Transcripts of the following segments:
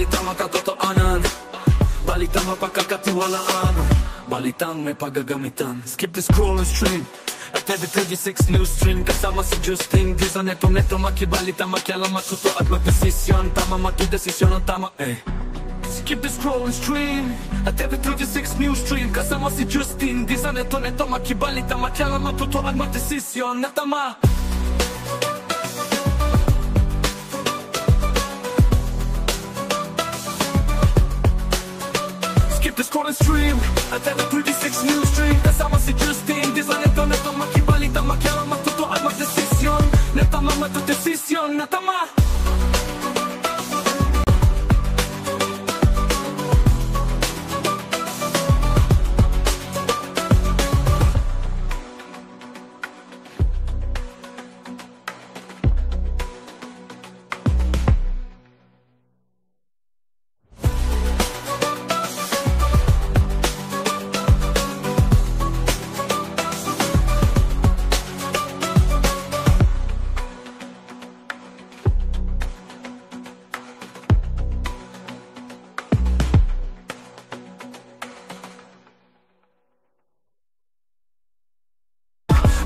Balitang makatotoanan, balitang mapagkakatiwalaan, balitang may paggagamitan. Skip the scroll and stream at every 36 news stream. Kasama si Justin Dizon, neto makibalita, makialam, matuto at magdesisyon. Tama matudesisyon ang tama Skip the scroll and stream at every 36 news stream. Kasama si Justin Dizon, neto makibalita, makialam, matuto at magdesisyon na tama. Skip the scroll and stream at every 36 news stream. Kasama si Justin Dizon, neto makibalita, makialam, matuto at magdesisyon na tama, matudesisyon na tama.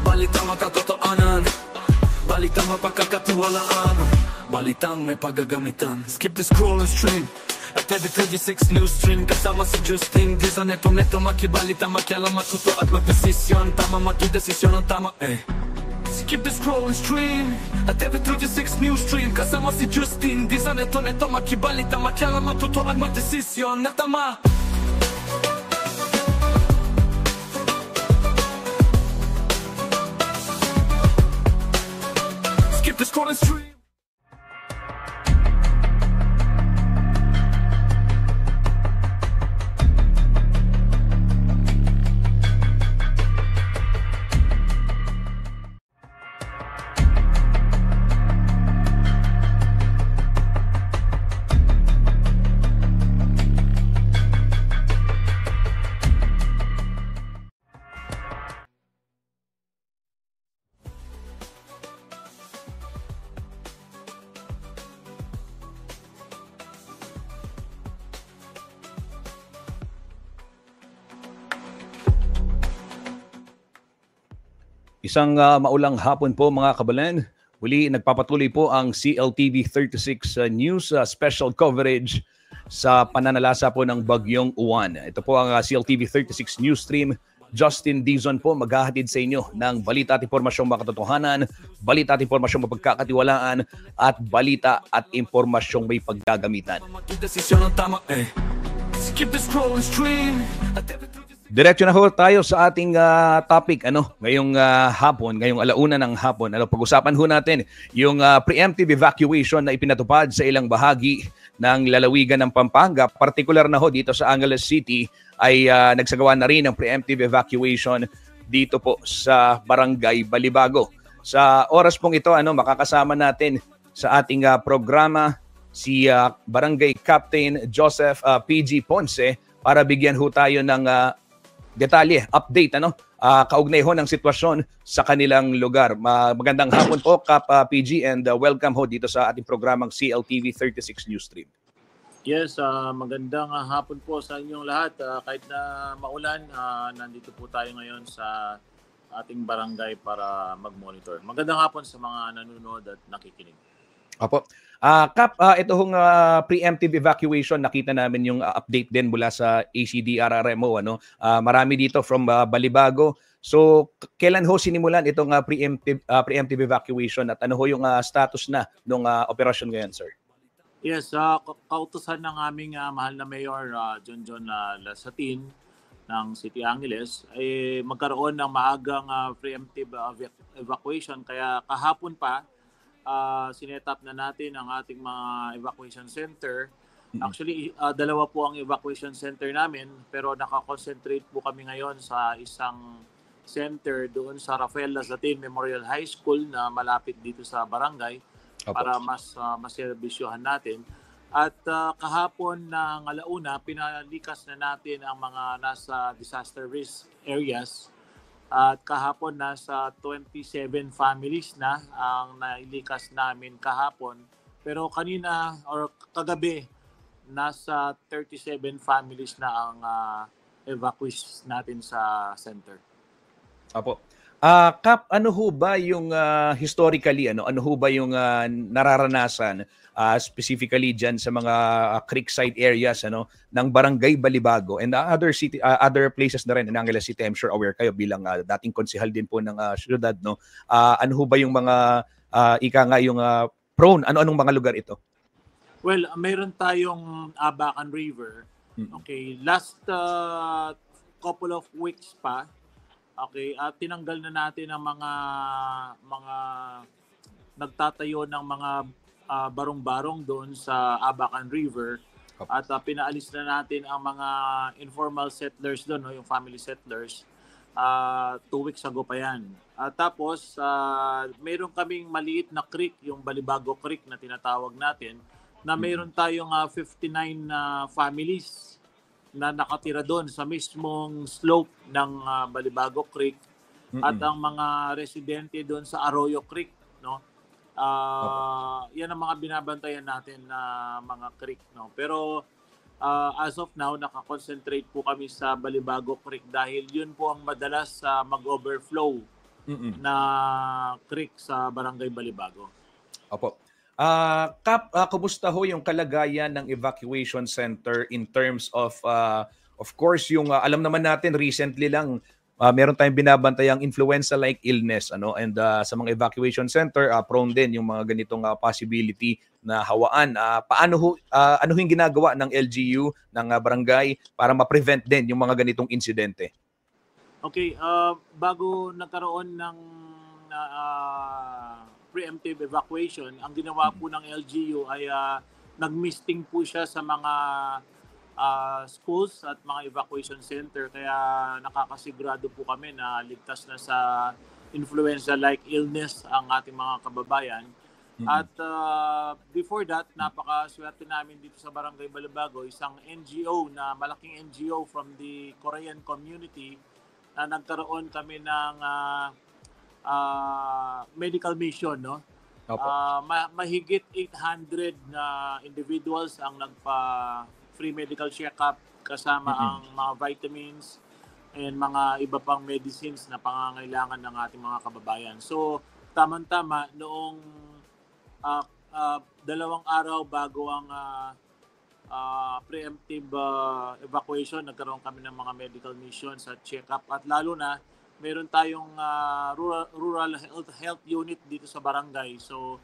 Balitang makatotoanan, balitang mapagkakatiwalaan, balitang may paggagamitan. Skip the scroll and stream at every 36 news stream. Kasama si Justin Dizon, neto makibalita, makialam, matuto at magdesisyon. Tama matudesisyon ang tama Skip the scroll and stream at every 36 news stream. Kasama si Justin Dizon, neto makibalita, makialam, matuto at magdesisyon na tama. Skip the scroll and stream. Isang maulang hapon po mga kabalan. Muli nagpapatuloy po ang CLTV 36 News special coverage sa pananalasa po ng Bagyong Uwan. Ito po ang CLTV 36 News Stream. Justin Dizon po maghahatid sa inyo ng balita at impormasyong makatotohanan, balita at impormasyong mapagkakatiwalaan, at balita at impormasyong may paggagamitan. Skip the scroll and stream. Diretso na ho tayo sa ating topic ngayong hapon, ngayong alauna ng hapon. Pag-usapan ho natin yung preemptive evacuation na ipinatupad sa ilang bahagi ng lalawigan ng Pampanga. Partikular na ho dito sa Angeles City ay nagsagawa na rin ng preemptive evacuation dito po sa Barangay Balibago. Sa oras pong ito, makakasama natin sa ating programa si Barangay Captain Joseph PG Ponce para bigyan ho tayo ng detalye, update, kaugnay ho ng sitwasyon sa kanilang lugar. Magandang hapon po, Cap PG, and welcome ho dito sa ating programang CLTV 36 News Stream. Yes, magandang hapon po sa inyong lahat. Kahit na maulan, nandito po tayo ngayon sa ating barangay para mag-monitor. Magandang hapon sa mga nanonood at nakikinig. Opo. Cap, ito hong preemptive evacuation, nakita namin yung update din mula sa ACD-RRMO. Marami dito from Balibago. So, kailan ho sinimulan itong preemptive evacuation at ano ho yung status na ng operasyon ngayon, sir? Yes, kautusan ng aming mahal na Mayor John Lasatin ng City Angeles ay magkaroon ng maagang preemptive evacuation. Kaya kahapon pa, sinet up na natin ang ating mga evacuation center. Actually, dalawa po ang evacuation center namin, pero nakakonsentrate po kami ngayon sa isang center doon sa Rafael Lazatin Memorial High School na malapit dito sa barangay para mas maserbisyohan natin. At kahapon ng alauna, pinalikas na natin ang mga nasa disaster risk areas. At kahapon nasa 27 families na ang nailikas namin kahapon. Pero kanina or kagabi, nasa 37 families na ang evacuees natin sa center. Apo. Kap, ano ho ba yung historically, ano ho ba yung nararanasan specifically diyan sa mga creekside areas ng Barangay Balibago and other places na rin in Angeles City? I'm sure aware kayo bilang dating konsehal din po ng syudad, no? Ano ho ba yung mga yung prone, anong mga lugar ito? Well, mayroon tayong Abacan River. Okay, last couple of weeks pa, okay, at tinanggal na natin ang mga nagtatayo ng mga barong-barong doon sa Abacan River at pinaalis na natin ang mga informal settlers doon, no, yung family settlers. 2 weeks ago pa yan. Tapos, mayroon kaming maliit na creek, yung Balibago Creek na tinatawag natin, na mayroon tayong 59 families na nakatira doon sa mismong slope ng Balibago Creek at ang mga residente doon sa Arroyo Creek, no? Yan ang mga binabantayan natin na mga creek, no? Pero as of now, nakakonsentrate po kami sa Balibago Creek dahil yun po ang madalas mag-overflow na creek sa Barangay Balibago. Opo. Kap, kumusta ho yung kalagayan ng evacuation center in terms of course, yung alam naman natin recently lang meron tayong binabantayang influenza-like illness, and sa mga evacuation center prone din yung mga ganitong possibility na hawaan. Paano ano yung ginagawa ng LGU, ng barangay para ma-prevent din yung mga ganitong insidente? Okay, bago nagkaroon ng preemptive evacuation, ang ginawa po ng LGU ay nag-misting po siya sa mga schools at mga evacuation center, kaya nakakasigurado po kami na ligtas na sa influenza-like illness ang ating mga kababayan. At before that, napakaswerte namin dito sa Barangay Balibago, isang NGO na malaking NGO from the Korean community na nagkaroon kami ng medical mission, no? Mahigit 800 na individuals ang nagpa-free medical check-up kasama ang mga vitamins and mga iba pang medicines na pangangailangan ng ating mga kababayan. So, tamang-tama noong 2 araw bago ang preemptive evacuation, nagkaroon kami ng mga medical missions at check-up at lalo na meron tayong rural health unit dito sa barangay. So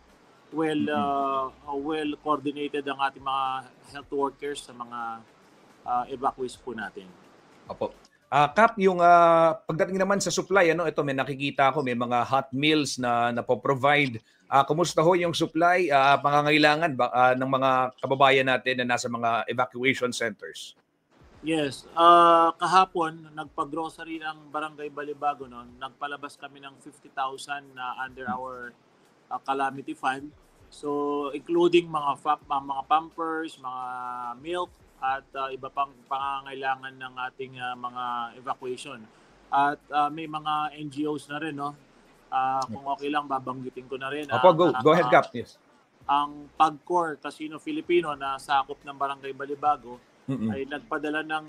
well coordinated ang ating mga health workers sa mga evacuees po natin. Opo. Kap, yung pagdating naman sa supply, ito may nakikita ako may mga hot meals na napo-provide. Kumusta ho yung supply, pangangailangan ng mga kababayan natin na nasa mga evacuation centers? Yes, kahapon nagpa-grocery ng Barangay Balibago noon. Nagpalabas kami ng 50,000 under our calamity fund. So including mga pampers, mga milk at iba pang pangangailangan ng ating mga evacuation. At may mga NGOs na rin, no. Kung okay lang babanggitin ko na rin. Go ahead, Kap. Yes. Ang Pagcor Casino Filipino na sakop ng Barangay Balibago ay nagpadala ng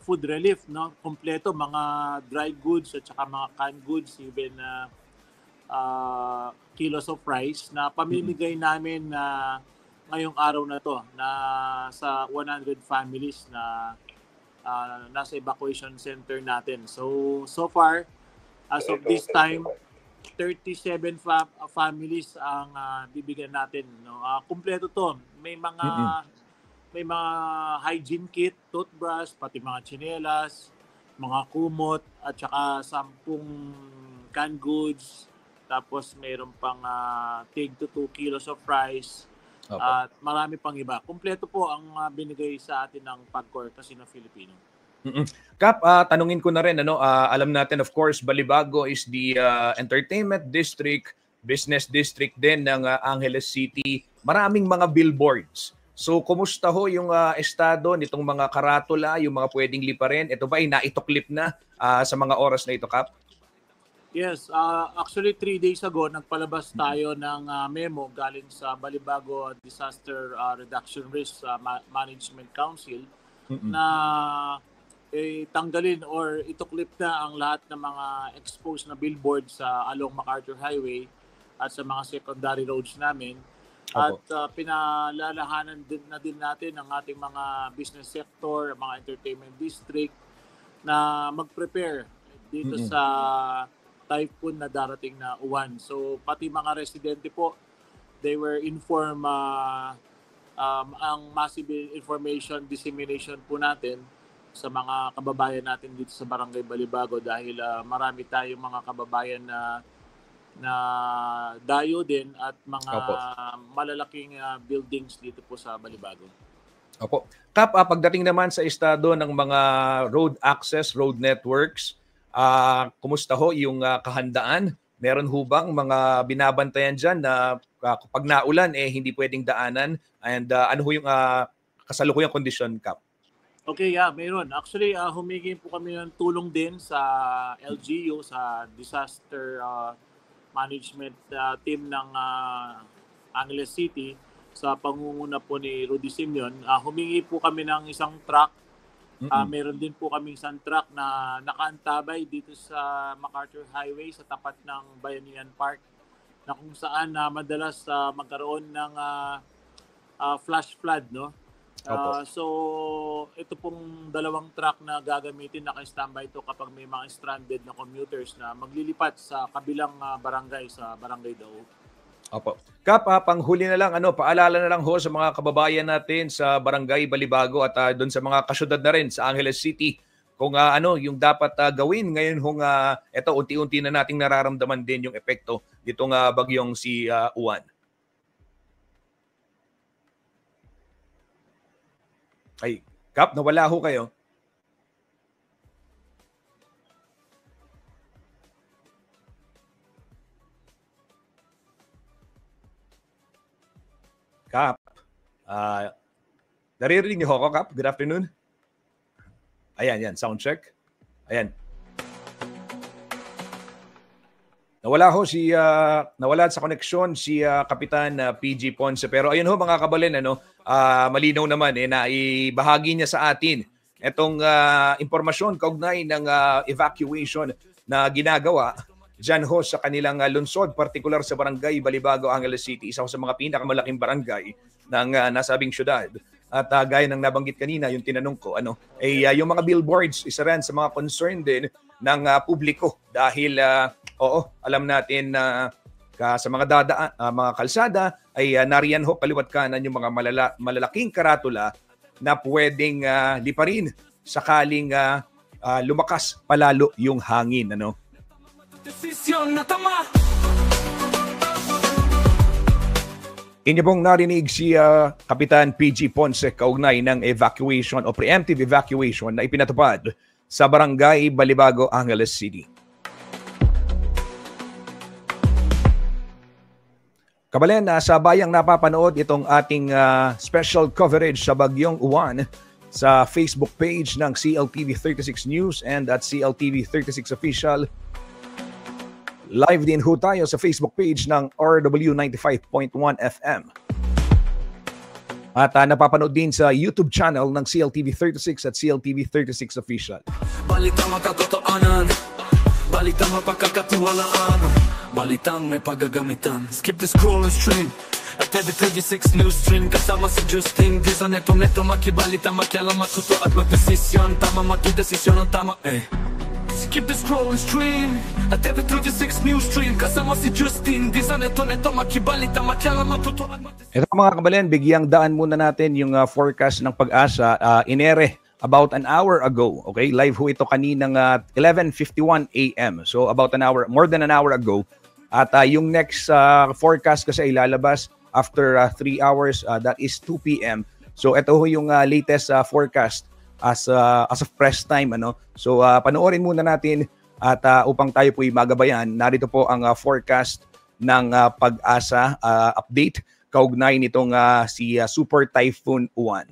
food relief, no? Kompleto, mga dry goods at saka mga canned goods, even kilos of rice na pamimigay namin ngayong araw na to na sa 100 families na nasa evacuation center natin. So far, as of this time, 37 families ang bibigyan natin, no? Kompleto to. May mga hygiene kit, toothbrush, pati mga tsinelas, mga kumot, at saka 10 canned goods. Tapos mayroon pang tig to 2 kilos of rice. At marami pang iba. Kompleto po ang binigay sa atin ng Pagcor Casino Filipino. Kap, tanungin ko na rin, alam natin of course Balibago is the entertainment district, business district din ng Angeles City. Maraming mga billboards. So, kumusta ho yung estado nitong mga karatula, yung mga pwedeng liparin? Ito ba ay naitoklip na sa mga oras na ito, Kap? Yes, actually 3 days ago nagpalabas tayo ng memo galing sa Balibago Disaster Reduction Risk Management Council na tanggalin or ituklip na ang lahat ng mga exposed na billboard sa along MacArthur Highway at sa mga secondary roads namin. At pinalalahanan din natin ang ating mga business sector, mga entertainment district na mag-prepare dito sa typhoon na darating na uwan. So pati mga residente po, they were informed ang massive information dissemination po natin sa mga kababayan natin dito sa Barangay Balibago dahil marami tayong mga kababayan na dayo din at mga malalaking buildings dito po sa Balibago. Opo. Kap, pagdating naman sa estado ng mga road access, road networks, kumusta ho yung kahandaan? Meron ho bang mga binabantayan dyan na kapag naulan, hindi pwedeng daanan? And ano ho yung kasalukuyang kondisyon, Kap? Okay, mayroon. Actually, humingi po kami ng tulong din sa LGU, sa disaster management team ng Angeles City sa pangunguna po ni Rudy Simeon. Humingi po kami ng isang truck. Meron din po kaming isang truck na nakaantabay dito sa MacArthur Highway sa tapat ng Bayanihan Park na kung saan madalas magkaroon ng flash flood, no? So ito pong dalawang truck na gagamitin, naka-standby ito kapag may mga stranded na commuters na maglilipat sa kabilang barangay, sa Barangay Dao. Opo. Kap, panghuli na lang, paalala na lang ho sa mga kababayan natin sa Barangay Balibago at doon sa mga kasyudad na rin sa Angeles City kung yung dapat gawin ngayon ito unti-unti na nating nararamdaman din yung epekto nitong bagyong si Uwan. Ay, Kap, nawala ho kayo. Kap, naririnig niyo ako, Kap? Good afternoon. Ayan, sound check. Ayan. Nawala sa koneksyon si Kapitan PG Ponce. Pero ayun ho mga kabalin, malinaw naman na ibahagi niya sa atin itong impormasyon kaugnay ng evacuation na ginagawa dyan ho sa kanilang lungsod, partikular sa Barangay Balibago, Angeles City, isa sa mga pinakamalaking barangay ng nasabing syudad. At gaya ng nabanggit kanina, yung tinanong ko, yung mga billboards, isa rin sa mga concern din ng publiko dahil alam natin na sa mga mga kalsada ay nariyan ho kaliwat kanan yung mga malalaking karatula na pwedeng liparin sakaling lumakas palalo yung hangin. Desisyon na tama. Inyo pong narinig si Kapitan PG Ponce kaugnay ng evacuation o preemptive evacuation na ipinatupad sa Barangay Balibago, Angeles City. Kabalen, sa bayang napapanood itong ating special coverage sa Bagyong Uwan sa Facebook page ng CLTV 36 News and at CLTV 36 Official. Live din ho tayo sa Facebook page ng RW 95.1 FM. At napapanood din sa YouTube channel ng CLTV 36 at CLTV 36 Official. Balitang makatotoanan, balitang mapagkakatiwalaan, balitang may paggagamitan. Skip the scroll and stream at every 36 news stream. Kasama si Justin Disa, neto makibalita, makialam, matuto at magdesisyon. Tama, magdesisyon ang tama, Skip the scroll and stream at every 36 news stream. Kasama si Justin Disa, neto makibalita, makialam, matuto at magdesisyon. Ito mga kabalen, bigyang daan muna natin yung forecast ng Pag-asa. Inere about an hour ago. Okay, live ho ito kaninang 11:51 AM. So about an hour, more than an hour ago. At yung next forecast kasi ilalabas after 3 hours, that is 2 PM. So ito ho yung latest forecast as of press time. So panoorin muna natin at upang tayo po'y magabayan, narito po ang forecast ng Pag-asa update kaugnay nitong si Super Typhoon Uwan.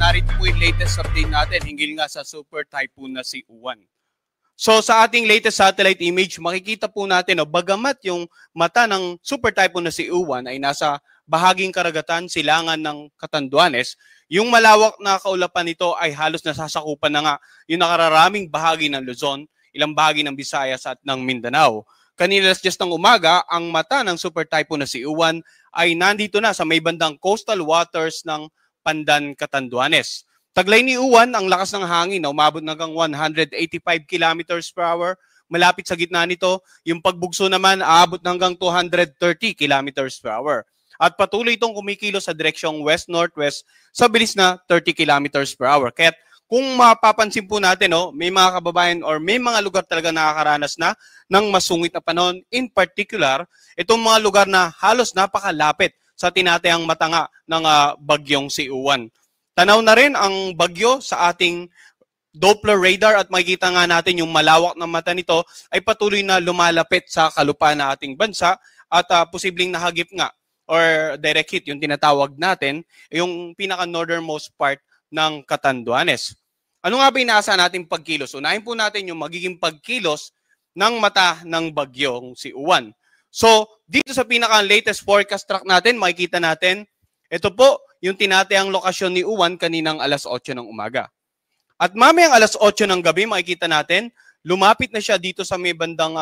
narito po yung latest update natin hinggil nga sa super typhoon na si Uwan. So sa ating latest satellite image, makikita po natin bagamat yung mata ng super typhoon na si Uwan ay nasa bahaging karagatan, silangan ng Catanduanes, yung malawak na kaulapan nito ay halos nasasakupan na nga yung nakararaming bahagi ng Luzon, ilang bahagi ng Visayas at ng Mindanao. Kanina just ng umaga, ang mata ng super typhoon na si Uwan ay nandito na sa may bandang coastal waters ng Pandan, Catanduanes. Taglay ni Uwan, ang lakas ng hangin na umabot hanggang 185 kilometers per hour. Malapit sa gitna nito, yung pagbugso naman aabot hanggang 230 kilometers per hour. At patuloy itong kumikilos sa direksyong west-northwest sa bilis na 30 kilometers per hour. Kaya kung mapapansin po natin, may mga kababayan or may mga lugar talaga nakakaranas na ng masungit na panahon. In particular, itong mga lugar na halos napakalapit sa tinatayang matanga ng bagyong si Uwan. Tanaw na rin ang bagyo sa ating Doppler radar at makikita nga natin yung malawak na mata nito ay patuloy na lumalapit sa kalupaan ng ating bansa at posibleng nahagip nga or direct hit yung tinatawag natin, yung pinaka-northernmost part ng Catanduanes. Ano nga ba inaasahan nating pagkilos? Unahin po natin yung magiging pagkilos ng mata ng bagyong si Uwan. So, dito sa pinaka-latest forecast track natin, makikita natin, ito po yung tinatayang lokasyon ni Uwan kaninang alas 8 ng umaga. At mamayang alas 8 ng gabi, makikita natin, lumapit na siya dito sa may bandang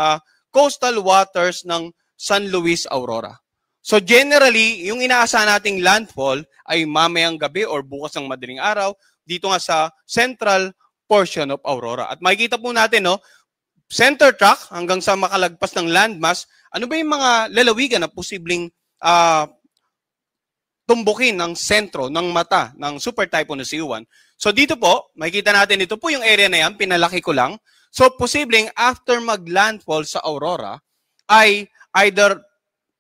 coastal waters ng San Luis, Aurora. So generally, yung inaasahan nating landfall ay mamayang gabi or bukas ng madaling araw dito nga sa central portion of Aurora. At makikita po natin, center track hanggang sa makalagpas ng landmass, ano ba yung mga lalawigan na posibleng tumbukin ng sentro ng mata ng super typhoon na si Uwan. So dito po, makikita natin ito po yung area na yan, pinalaki ko lang. So posibleng after mag-landfall sa Aurora ay either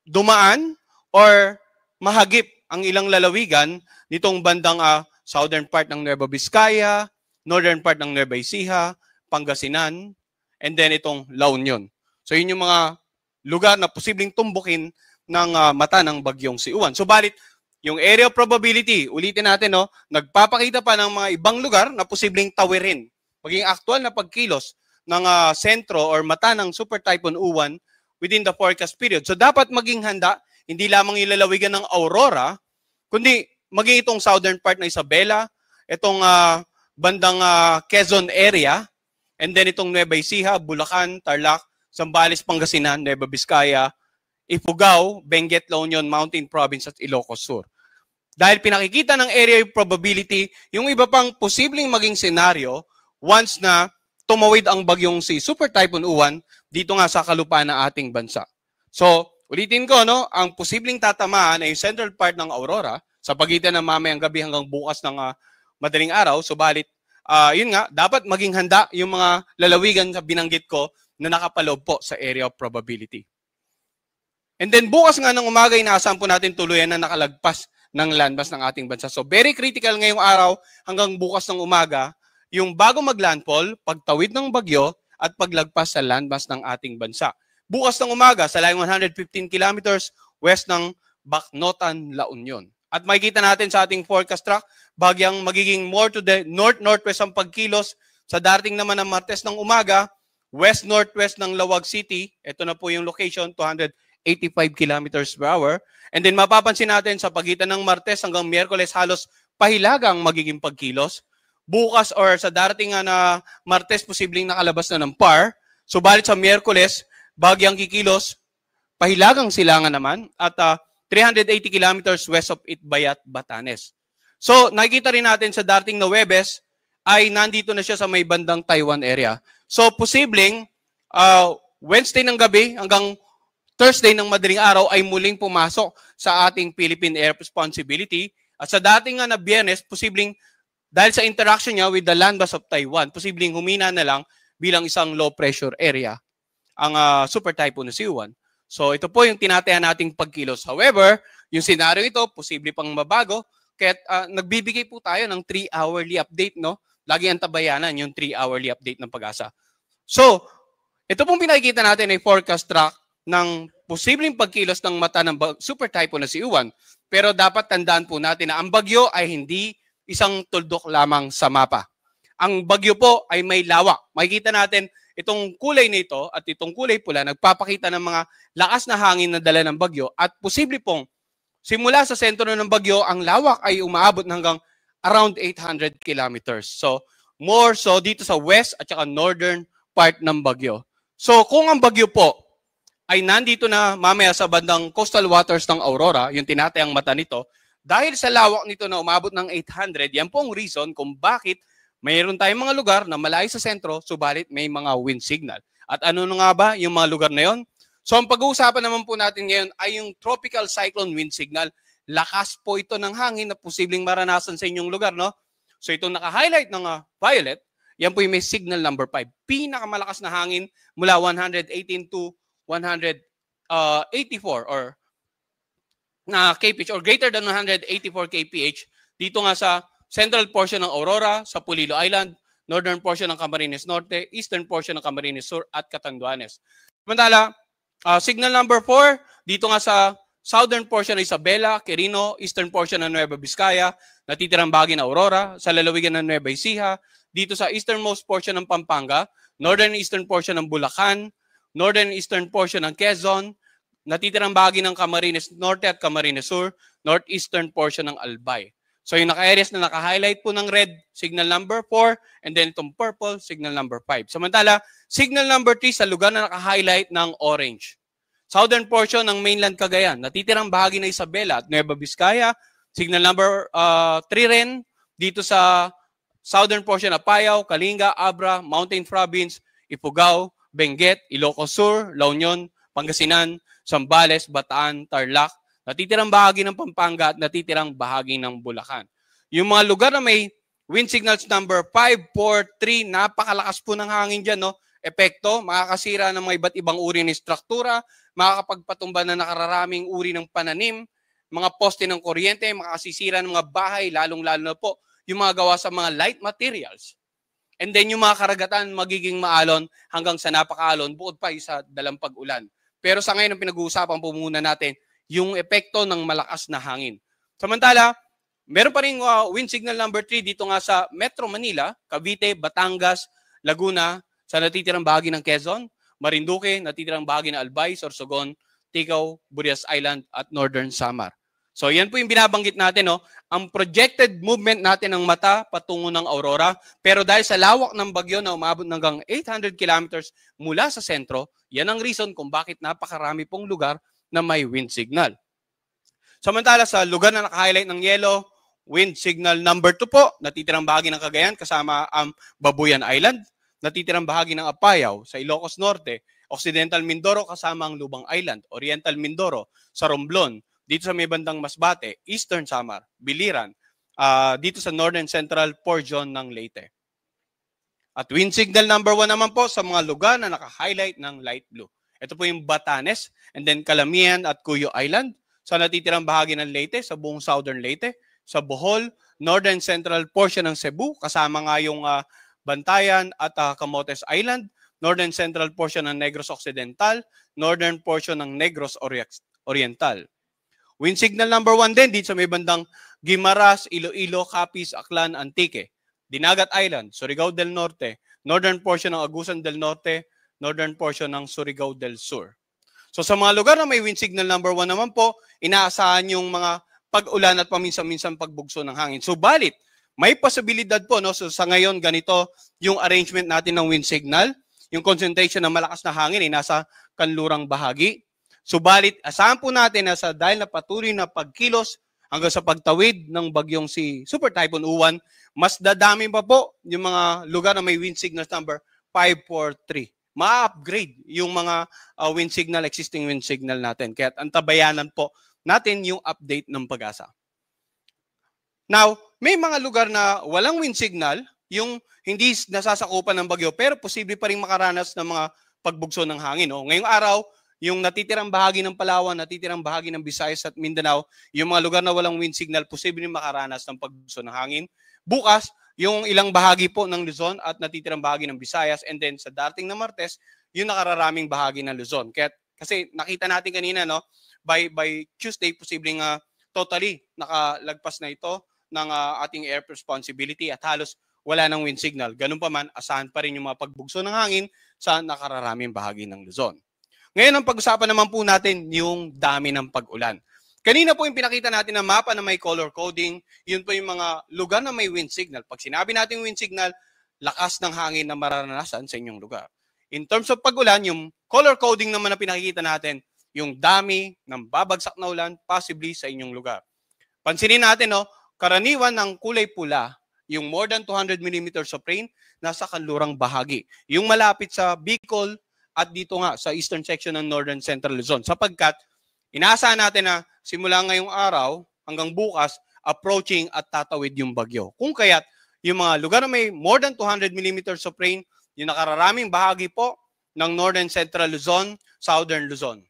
dumaan or mahagip ang ilang lalawigan nitong bandang southern part ng Nueva Vizcaya, northern part ng Nueva Ecija, Pangasinan, and then itong La Union. So yun yung mga lugar na posibleng tumbukin ng mata ng bagyong si Uwan. So balit, yung area of probability, ulitin natin, nagpapakita pa ng mga ibang lugar na posibleng tawirin. Maging aktual na pagkilos ng sentro or mata ng super typhoon Uwan within the forecast period. So dapat maging handa, hindi lamang yung lalawigan ng Aurora, kundi maging itong southern part ng Isabela, itong bandang Quezon area, and then itong Nueva Ecija, Bulacan, Tarlac, Zambales, Pangasinan, Nueva Vizcaya, Ifugao, Benguet, La Union, Mountain Province at Ilocos Sur. Dahil pinakikita ng area of probability, yung iba pang posibleng maging senaryo once na tumawid ang bagyong si Super Typhoon Uwan dito nga sa kalupaan ng ating bansa. So, ulitin ko, ang posibleng tatamaan ay yung central part ng Aurora sa pagitan ng mamayang gabi hanggang bukas ng madaling araw. Subalit, yun nga, dapat maging handa yung mga lalawigan sa binanggit ko na nakapaloob po sa area of probability. And then bukas nga ng umaga, inaasahan po natin tuluyan na nakalagpas ng landmass ng ating bansa. So very critical ngayong araw hanggang bukas ng umaga, yung bago mag-landfall, pagtawid ng bagyo at paglagpas sa landmass ng ating bansa. Bukas ng umaga, sa layong 115 kilometers west ng Bacnotan, La Union. At makikita natin sa ating forecast track, bagyang magiging more to the north-northwest ang pagkilos. Sa darating naman ng Martes ng umaga, west-northwest ng Lawag City, ito na po yung location, 285 kilometers per hour. And then mapapansin natin sa pagitan ng Martes hanggang Miyerkules halos pahilagang magiging pagkilos. Bukas or sa darating na Martes posibleng nakalabas na ng PAR. Subalit sa Miyerkules, bagyang kikilos, pahilagang silangan naman at 380 kilometers west of Itbayat, Batanes. So nakikita rin natin sa darating na Huwebes ay nandito na siya sa may bandang Taiwan area. So posibleng Wednesday ng gabi hanggang Thursday ng madaling araw ay muling pumasok sa ating Philippine Air Responsibility. At sa dating nga na Biyernes, posibleng dahil sa interaction niya with the landmass of Taiwan, posibleng humina na lang bilang isang low pressure area ang super typhoon na si Uwan. So ito po yung tinatayan nating pagkilos. However, yung senaryo ito, posible pang mabago. Kaya nagbibigay po tayo ng 3-hourly update, Lagi ang tabayanan yung 3-hourly update ng Pag-asa. So, ito pong pinakikita natin ay forecast track ng posibleng pagkilos ng mata ng super typhoon na si Uwan. Pero dapat tandaan po natin na ang bagyo ay hindi isang tuldok lamang sa mapa. Ang bagyo po ay may lawak. Makikita natin itong kulay nito at itong kulay pula nagpapakita ng mga lakas na hangin na dala ng bagyo at posible pong simula sa sentro ng bagyo, ang lawak ay umaabot hanggang around 800 kilometers. So, more so dito sa west at saka northern part ng bagyo. So, kung ang bagyo po ay nandito na mamaya sa bandang coastal waters ng Aurora, yung tinatayang mata nito, dahil sa lawak nito na umabot ng 800, yan po ang reason kung bakit mayroon tayong mga lugar na malayo sa sentro, subalit may mga wind signal. At ano nga ba yung mga lugar na yon? So ang pag-uusapan naman po natin ngayon ay yung tropical cyclone wind signal. Lakas po ito ng hangin na posibleng maranasan sa inyong lugar, no? So itong naka-highlight ng violet, yan po yung may signal number 5. Pinakamalakas na hangin mula 118 to 184 or na kph or greater than 184 kph dito nga sa central portion ng Aurora, sa Polillo Island, northern portion ng Camarines Norte, eastern portion ng Camarines Sur at Catanduanes. Samantala, signal number 4, dito nga sa southern portion ng Isabela, Quirino, eastern portion ng Nueva Vizcaya, natitirang bahagi ng Aurora, sa lalawigan ng Nueva Ecija, dito sa easternmost portion ng Pampanga, northern eastern portion ng Bulacan, northern eastern portion ng Quezon, natitirang bahagi ng Camarines Norte at Camarines Sur, northeastern portion ng Albay. So yung naka-areas na naka-highlight po ng red, signal number 4, and then itong purple, signal number 5. Samantala, signal number 3 sa lugar na naka-highlight ng orange. Southern portion ng mainland Cagayan, natitirang bahagi ng Isabela at Nueva Vizcaya, signal number 3 rin, dito sa southern portion ng Apayao, Kalinga, Abra, Mountain Province, Ifugao, Benguet, Ilocos Sur, La Union, Pangasinan, Zambales, Bataan, Tarlac, natitirang bahagi ng Pampanga at natitirang bahagi ng Bulacan. Yung mga lugar na may wind signals number 5, 4, 3, napakalakas po ng hangin dyan, no? Epekto, makakasira ng mga iba't ibang uri ng struktura, makakapagpatumba na nakararaming uri ng pananim, mga poste ng kuryente, makakasisira ng mga bahay, lalong-lalo na po yung mga gawa sa mga light materials. And then yung mga karagatan magiging maalon hanggang sa napakaalon, bukod pa sa dalampag ulan. Pero sa ngayon, ang pinag-uusapan po muna natin, yung epekto ng malakas na hangin. Samantala, meron pa rin wind signal number 3 dito nga sa Metro Manila, Cavite, Batangas, Laguna, sa natitirang bahagi ng Quezon, Marinduque, natitirang bahagi ng Albay, Sorsogon, Ticao, Burias Island, at Northern Samar. So yan po yung binabanggit natin, no? Ang projected movement natin ng mata patungo ng Aurora, pero dahil sa lawak ng bagyo na umabot hanggang 800 kilometers mula sa sentro, yan ang reason kung bakit napakarami pong lugar na may wind signal. Samantala sa lugar na naka-highlight ng yellow, wind signal number 2 po, natitirang bahagi ng Cagayan kasama ang Babuyan Island, natitirang bahagi ng Apayao sa Ilocos Norte, Occidental Mindoro kasama ang Lubang Island, Oriental Mindoro sa Romblon, dito sa may bandang Masbate, Eastern Samar, Biliran, dito sa Northern Central portion ng Leyte. At wind signal number 1 naman po sa mga lugar na naka-highlight ng light blue. Ito po yung Batanes, and then Calamian at Cuyo Island, sa natitirang bahagi ng Leyte, sa buong Southern Leyte, sa Bohol, Northern Central portion ng Cebu, kasama nga yung Bantayan at Camotes Island, Northern Central portion ng Negros Occidental, Northern portion ng Negros Oriental. Wind signal number 1 din dito sa may bandang Guimaras, Iloilo, Capiz, Aklan, Antique, Dinagat Island, Surigao del Norte, Northern portion ng Agusan del Norte, Northern portion ng Surigao del Sur. So sa mga lugar na may wind signal number 1 naman po, inaasahan yung mga pag-ulan at paminsan-minsan pagbugso ng hangin. Subalit, may posibilidad po, no? So sa ngayon, ganito yung arrangement natin ng wind signal. Yung concentration ng malakas na hangin ay nasa kanlurang bahagi. Subalit, asahan po natin na dahil na patuloy na pagkilos hanggang sa pagtawid ng bagyong si Super Typhoon Uwan, mas dadami pa po yung mga lugar na may wind signal number 5, 4, 3. Ma-upgrade yung mga existing wind signal natin. Kaya antabayanan po natin yung update ng Pag-asa. Now, may mga lugar na walang wind signal, yung hindi nasasakupan ng bagyo, pero posible pa rin makaranas ng mga pagbugso ng hangin. No? Ngayong araw, yung natitirang bahagi ng Palawan, natitirang bahagi ng Visayas at Mindanao, yung mga lugar na walang wind signal, posible rin makaranas ng pagbugso ng hangin. Bukas, yung ilang bahagi po ng Luzon at natitirang bahagi ng Visayas, and then sa dating na Martes, yung nakararaming bahagi ng Luzon. Kasi nakita natin kanina, no, by Tuesday, posibleng totally nakalagpas na ito ng ating air responsibility at halos wala ng wind signal. Ganun pa man, asahan pa rin yung mga pagbugso ng hangin sa nakararaming bahagi ng Luzon. Ngayon, ang pag-usapan naman po natin yung dami ng pag-ulan. Kanina po yung pinakita natin na mapa na may color coding, yun po yung mga lugar na may wind signal. Pag sinabi natin wind signal, lakas ng hangin na mararanasan sa inyong lugar. In terms of pag-ulan, yung color coding naman na pinakikita natin, yung dami ng babagsak na ulan possibly sa inyong lugar. Pansinin natin, no, karaniwan ng kulay pula, yung more than 200 millimeters of rain, nasa kanlurang bahagi. Yung malapit sa Bicol at dito nga sa eastern section ng Northern Central Luzon. Sapagkat inaasahan natin na simula ngayong araw hanggang bukas, approaching at tatawid yung bagyo. Kung kaya't yung mga lugar na may more than 200 millimeters of rain, yung nakararaming bahagi po ng Northern Central Luzon, Southern Luzon.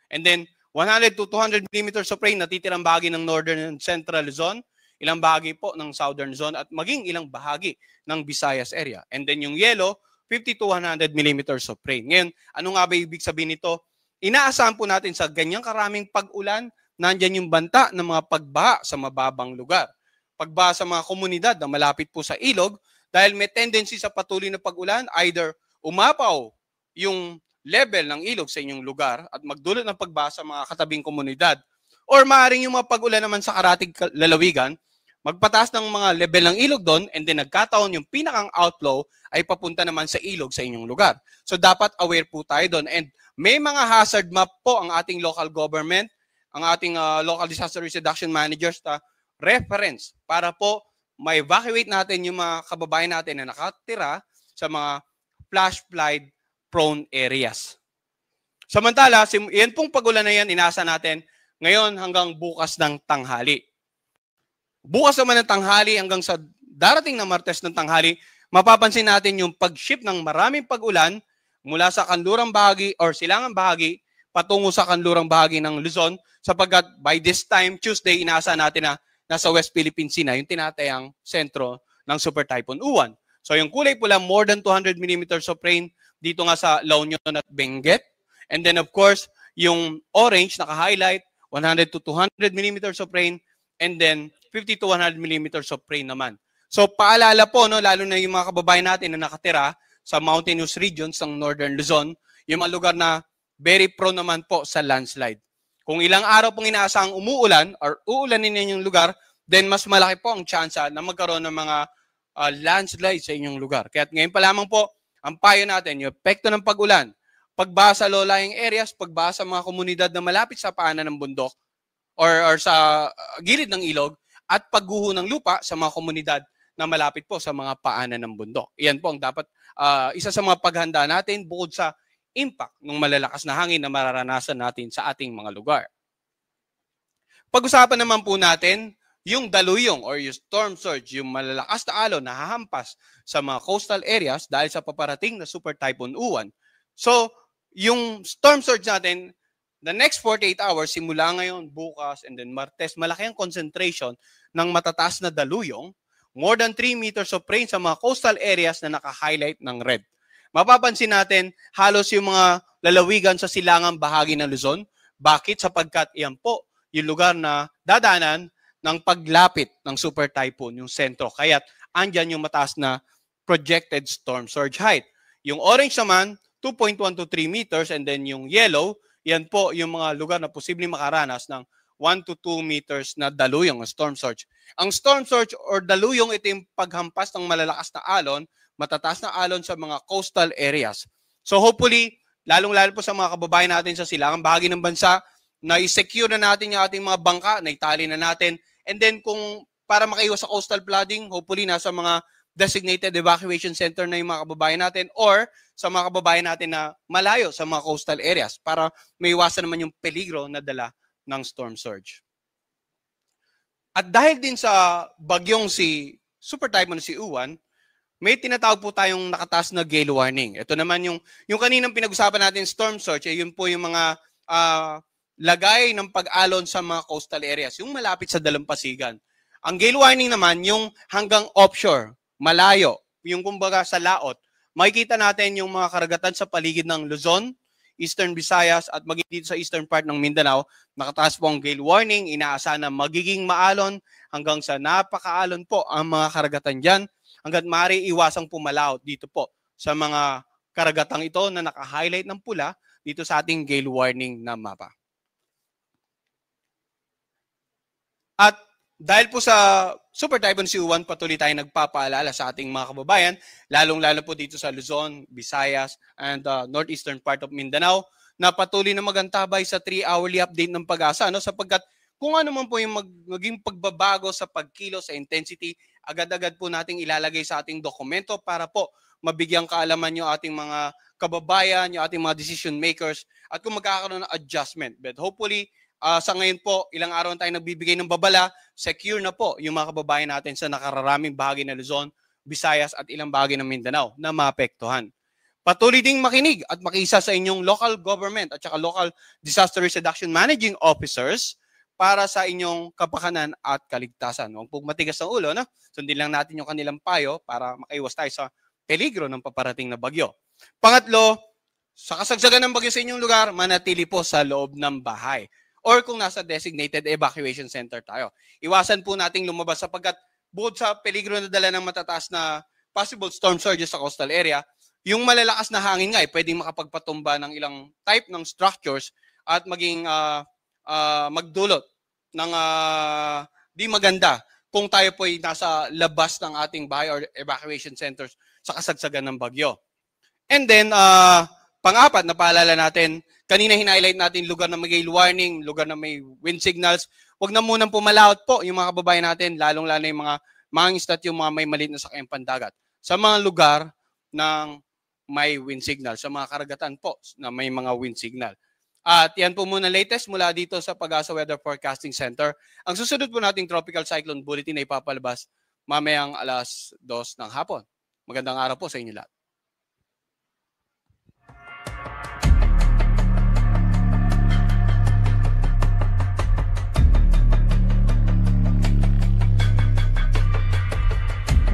And then 100 to 200 millimeters of rain, natitirang bahagi ng Northern Central Luzon, ilang bahagi po ng Southern Zone at maging ilang bahagi ng Visayas area. And then yung yellow, 50 to 100 millimeters of rain. Ngayon, ano nga ba ibig sabihin nito? Inaasahan po natin sa ganyang karaming pag-ulan, nandyan yung banta ng mga pagbaha sa mababang lugar. Pagbaha sa mga komunidad na malapit po sa ilog dahil may tendency sa patuloy na pag-ulan, either umapaw yung level ng ilog sa inyong lugar at magdulot ng pagbaha sa mga katabing komunidad, or maaaring yung mga pag-ulan naman sa karatig lalawigan, magpataas ng mga level ng ilog doon, and then nagkataon yung pinakang outflow ay papunta naman sa ilog sa inyong lugar. So dapat aware po tayo doon. And may mga hazard map po ang ating local government, ang ating local disaster risk reduction managers na reference para po ma-evacuate natin yung mga kababayan natin na nakatira sa mga flash flood prone areas. Samantala, yan pong pag-ulan na yan, inasa natin ngayon hanggang bukas ng tanghali. Bukas naman ng tanghali hanggang sa darating na Martes ng tanghali, mapapansin natin yung pag-shift ng maraming pag-ulan mula sa kanlurang bahagi or silangang bahagi patungo sa kanlurang bahagi ng Luzon sapagkat by this time, Tuesday, inaasahan natin na nasa West Philippine Sea na yung tinatayang sentro ng Super Typhoon Uwan. So yung kulay pula, more than 200 millimeters of rain dito nga sa La Union at Benguet. And then of course, yung orange naka-highlight, 100 to 200 millimeters of rain, and then 50 to 100 millimeters of rain naman. So paalala po, no, lalo na yung mga kababayan natin na nakatira sa mountainous regions ng Northern Luzon, yung mga lugar na very prone naman po sa landslide. Kung ilang araw pong inaasahang umuulan or uulanin ninyong lugar, then mas malaki po ang tsansa na magkaroon ng mga landslide sa inyong lugar. Kaya ngayon pa lamang po, ang payo natin, yung epekto ng pag-ulan, pagbaha sa low-lying areas, pagbaha sa mga komunidad na malapit sa paanan ng bundok or sa gilid ng ilog, at pagguho ng lupa sa mga komunidad na malapit po sa mga paanan ng bundok. Iyan po ang dapat isa sa mga paghanda natin bukod sa impact ng malalakas na hangin na mararanasan natin sa ating mga lugar. Pag-usapan naman po natin yung daluyong or yung storm surge, yung malalakas na alon na hahampas sa mga coastal areas dahil sa paparating na Super Typhoon Uwan. So, yung storm surge natin, the next 48 hours, simula ngayon, bukas, and then Martes, malaki ang concentration ng matataas na daluyong, more than 3 meters of rain sa mga coastal areas na naka-highlight ng red. Mapapansin natin, halos yung mga lalawigan sa silangang bahagi ng Luzon. Bakit? Sapagkat iyan po yung lugar na dadanan ng paglapit ng Super Typhoon, yung sentro. Kaya't andyan yung mataas na projected storm surge height. Yung orange naman, 2.1 to 3 meters, and then yung yellow, yan po yung mga lugar na posibleng makaranas ng 1 to 2 meters na daluyong storm surge. Ang storm surge or daluyong, ito yung paghampas ng malalakas na alon, matataas na alon sa mga coastal areas. So hopefully, lalong-lalo po sa mga kababayan natin sa silangang bahagi ng bansa, na i-secure na natin yung ating mga bangka, na itali na natin. And then kung para makaiwas sa coastal flooding, hopefully nasa mga designated evacuation center na yung mga kababayan natin or sa mga kababayan natin na malayo sa mga coastal areas para may iwasan naman yung peligro na dala ng storm surge. At dahil din sa bagyong si Super Typhoon si Uwan, may tinatawag po tayong nakataas na gale warning. Ito naman yung kaninang pinag-usapan natin storm surge, yun po yung mga lagay ng pag-alon sa mga coastal areas, yung malapit sa dalampasigan. Ang gale warning naman, yung hanggang offshore, malayo, yung kumbaga sa laot, makikita natin yung mga karagatan sa paligid ng Luzon, Eastern Visayas at maging dito sa eastern part ng Mindanao, nakataas po ang gale warning. Inaasahan na magiging maalon hanggang sa napakaalon po ang mga karagatan dyan. Hanggat maaari iwasang pumalaot dito po sa mga karagatang ito na naka-highlight ng pula dito sa ating gale warning na mapa. At dahil po sa Super Typhoon Siuan, patuloy tayong nagpapaalala sa ating mga kababayan, lalong-lalo po dito sa Luzon, Visayas, and northeastern part of Mindanao, na patuloy na magantabay sa 3-hourly update ng Pag-asa, no? Sapagkat kung ano man po yung maging pagbabago sa pagkilo, sa intensity, agad-agad po nating ilalagay sa ating dokumento para po mabigyang kaalaman yung ating mga kababayan, yung ating mga decision makers, at kung magkakaroon ng adjustment. But hopefully, sa ngayon po, ilang araw na tayo nagbibigay ng babala, secure na po yung mga kababayan natin sa nakararaming bahagi ng Luzon, Visayas at ilang bahagi ng Mindanao na maapektuhan. Patuloy ding makinig at makiisa sa inyong local government at saka local disaster risk reduction managing officers para sa inyong kapakanan at kaligtasan. Huwag pong matigas ang ulo, no? Sundin lang natin yung kanilang payo para makaiwas tayo sa peligro ng paparating na bagyo. Pangatlo, sa kasagsagan ng bagyo sa inyong lugar, manatili po sa loob ng bahay. Or kung nasa designated evacuation center tayo. Iwasan po nating lumabas sapagkat bukod sa peligro na dala ng matataas na possible storm surges sa coastal area, yung malalakas na hangin nga pwedeng makapagpatumba ng ilang type ng structures at maging magdulot ng di maganda kung tayo po ay nasa labas ng ating bahay or evacuation centers sa kasagsagan ng bagyo. And then, pang-apat na paalala natin, kanina hinighlight natin lugar na may gale warning, lugar na may wind signals. Huwag na munang pumalaot po yung mga kababayan natin, lalong-lalo yung mga mangingisda at yung mga may maliit na sakyang pandagat. Sa mga lugar ng may wind signal, sa mga karagatan po na may mga wind signal. At yan po muna latest mula dito sa Pag-asa Weather Forecasting Center. Ang susunod po nating Tropical Cyclone Bulletin ay ipapalabas mamayang 2:00 ng hapon. Magandang araw po sa inyo lahat.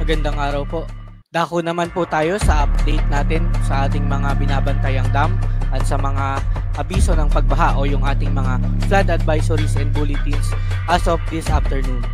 Magandang araw po. Dako naman po tayo sa update natin sa ating mga binabantayang dam at sa mga abiso ng pagbaha o yung ating mga flood advisories and bulletins as of this afternoon.